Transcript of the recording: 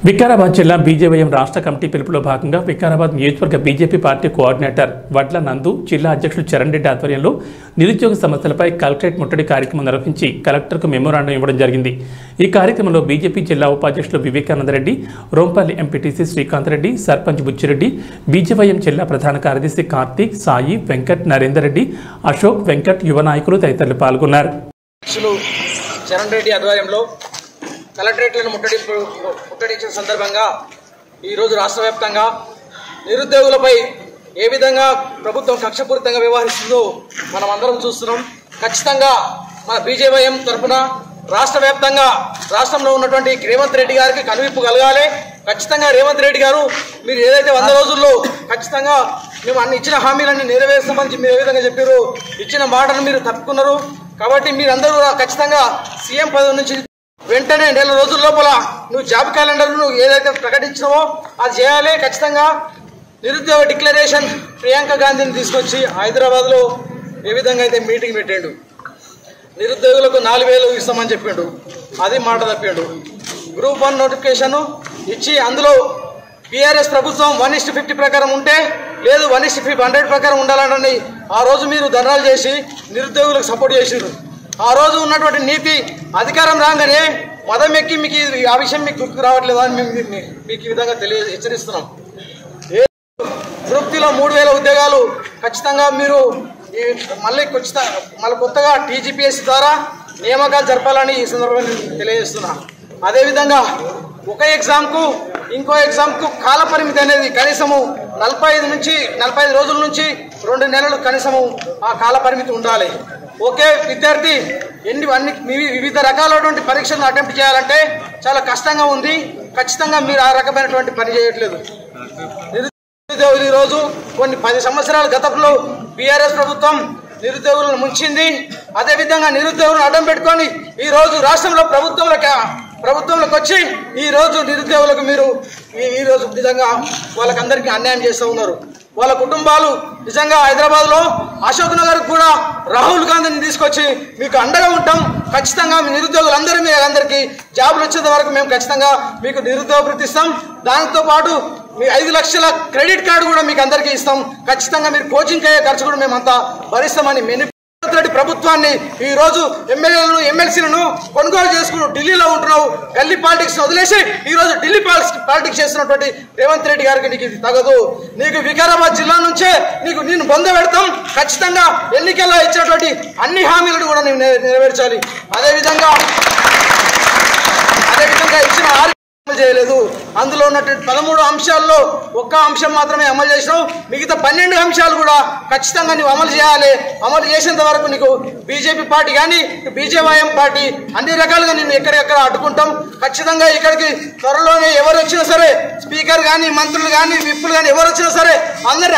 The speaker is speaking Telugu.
వికారాబాద్ జిల్లా బీజేవైఎం రాష్ట్ర కమిటీ పిలుపులో భాగంగా వికారాబాద్ నియోజకవర్గ బీజేపీ పార్టీ కోఆర్డినేటర్ వడ్ల నందు, జిల్లా అధ్యక్షుడు చరణ్ రెడ్డి ఆధ్వర్యంలో నిరుద్యోగ సమస్యలపై కలెక్టరేట్ ముట్టడి కార్యక్రమం నిర్వహించి కలెక్టర్కు మెమోరాండం ఇవ్వడం జరిగింది. ఈ కార్యక్రమంలో బీజేపీ జిల్లా ఉపాధ్యక్షులు వివేకానందరెడ్డి, రోంపల్లి ఎంపీటీసీ శ్రీకాంత్ రెడ్డి, సర్పంచ్ బుచ్చిరెడ్డి, బీజేవైఎం జిల్లా ప్రధాన కార్యదర్శి కార్తీక్, సాయి, వెంకట్, నరేందర్ రెడ్డి, అశోక్, వెంకట్, యువ నాయకులు తదితరులు పాల్గొన్నారు. చరణ్ రెడ్డి ఆధ్వర్యంలో కలెక్టరేట్లను ముట్టడించిన సందర్భంగా ఈరోజు రాష్ట్ర వ్యాప్తంగా నిరుద్యోగులపై ఏ విధంగా ప్రభుత్వం కక్షపూరితంగా వ్యవహరిస్తుందో మనం అందరం చూస్తున్నాం. ఖచ్చితంగా మన బీజేవైఎం తరఫున రాష్ట్ర వ్యాప్తంగా రాష్ట్రంలో ఉన్నటువంటి రేవంత్ రెడ్డి గారికి కనువిప్పు కలగాలి. ఖచ్చితంగా రేవంత్ రెడ్డి గారు మీరు ఏదైతే 100 రోజుల్లో ఖచ్చితంగా మేము అన్ని ఇచ్చిన హామీలన్నీ నెరవేర్స్తామని మీరు ఏ విధంగా చెప్పారు, ఇచ్చిన మాటను మీరు తప్పుకున్నారు. కాబట్టి మీరందరూ ఖచ్చితంగా సీఎం పదవి నుంచి వెంటనే 1 నెల రోజుల లోపల నువ్వు జాబ్ క్యాలెండర్ నువ్వు ఏదైతే ప్రకటించినావో అది చేయాలి. ఖచ్చితంగా నిరుద్యోగ డిక్లరేషన్ ప్రియాంక గాంధీని తీసుకొచ్చి హైదరాబాద్లో ఏ విధంగా అయితే మీటింగ్ పెట్టాడు, నిరుద్యోగులకు 4000 ఇస్తామని చెప్పిండు, అది మాట తప్పాడు. గ్రూప్ 1 నోటిఫికేషన్ ఇచ్చి అందులో బీఆర్ఎస్ ప్రభుత్వం 1:50 ప్రకారం ఉంటే లేదు 1:100 ప్రకారం ఉండాలని ఆ రోజు మీరు ధర్నాలు చేసి నిరుద్యోగులకు సపోర్ట్ చేసిండ్రు. ఆ రోజు ఉన్నటువంటి నీతి అధికారం రాగానే మదం ఎక్కి మీకు ఆ విషయం మీకు గుర్తుకు రావట్లేదు అని మీకు ఈ విధంగా హెచ్చరిస్తున్నాం. గ్రూప్ 3లో 3000 ఉద్యోగాలు ఖచ్చితంగా మీరు మళ్ళీ కొత్తగా టీజీపీఎస్ ద్వారా నియామకాలు జరపాలని ఈ సందర్భంగా తెలియజేస్తున్నా. అదేవిధంగా ఒక ఎగ్జామ్కు ఇంకో ఎగ్జామ్కు కాల పరిమితి అనేది కనీసము 45 రోజుల నుంచి 2 నెలలు కనీసము ఆ కాల పరిమితి ఉండాలి. ఒకే విద్యార్థి వివిధ రకాలైనటువంటి పరీక్షలను అటెంప్ట్ చేయాలంటే చాలా కష్టంగా ఉంది. ఖచ్చితంగా మీరు ఆ రకమైనటువంటి పని చేయట్లేదు. నిరుద్యోగులు ఈరోజు కొన్ని 10 సంవత్సరాల గతంలో బీఆర్ఎస్ ప్రభుత్వం నిరుద్యోగులను ముంచింది. అదేవిధంగా నిరుద్యోగులను అడ్డం పెట్టుకొని ఈరోజు రాష్ట్రంలో ప్రభుత్వంలోకి వచ్చి ఈరోజు నిరుద్యోగులకు మీరు ఈరోజు నిజంగా వాళ్ళకందరికీ అన్యాయం చేస్తూ ఉన్నారు. వాళ్ళ కుటుంబాలు నిజంగా హైదరాబాద్లో అశోక్ నగర్ కూడా రాహుల్ గాంధీని తీసుకొచ్చి మీకు అండగా ఉంటాం. ఖచ్చితంగా మీ నిరుద్యోగులందరూ మీ అందరికీ జాబులు వచ్చేంత వరకు మేము ఖచ్చితంగా మీకు నిరుద్యోగ వృత్తి ఇస్తాం. దాంతో పాటు మీ 5 లక్షల క్రెడిట్ కార్డు కూడా మీకు అందరికీ ఇస్తాం. ఖచ్చితంగా మీరు కోచింగ్ అయ్యే ఖర్చు కూడా మేమంతా భరిస్తామని ప్రభుత్వాన్ని ఈ రోజు ఎమ్మెల్యేలను ఎమ్మెల్సీలను కొనుగోలు చేసుకుని ఢిల్లీలో ఉంటున్నావు. గల్లీ పాలిటిక్స్ వదిలేసి ఈ రోజు ఢిల్లీ పాలిటిక్స్ చేస్తున్నటువంటి రేవంత్ రెడ్డి గారికి నీకు ఇది తగదు. నీకు వికారాబాద్ జిల్లా నుంచే నిన్ను బొంద పెడతాం. ఖచ్చితంగా ఎన్నికల్లో ఇచ్చినటువంటి అన్ని హామీలను కూడా నేను నెరవేర్చాలి. అదేవిధంగా ఇచ్చిన చేయలేదు. అందులో ఉన్నటువంటి 13 అంశాల్లో ఒక్క అంశం మాత్రమే అమలు చేసినావు. మిగతా 12 అంశాలు కూడా ఖచ్చితంగా నువ్వు అమలు చేయాలి. అమలు చేసేంత వరకు నీకు బీజేపీ పార్టీ కానీ బీజేవైఎం పార్టీ అన్ని రకాలుగా నిన్ను ఎక్కడెక్కడ అడ్డుకుంటాం. ఖచ్చితంగా ఇక్కడికి త్వరలోనే ఎవరు వచ్చినా సరే, స్పీకర్ కానీ మంత్రులు కానీ విప్పులు కానీ ఎవరు వచ్చినా సరే అందరినీ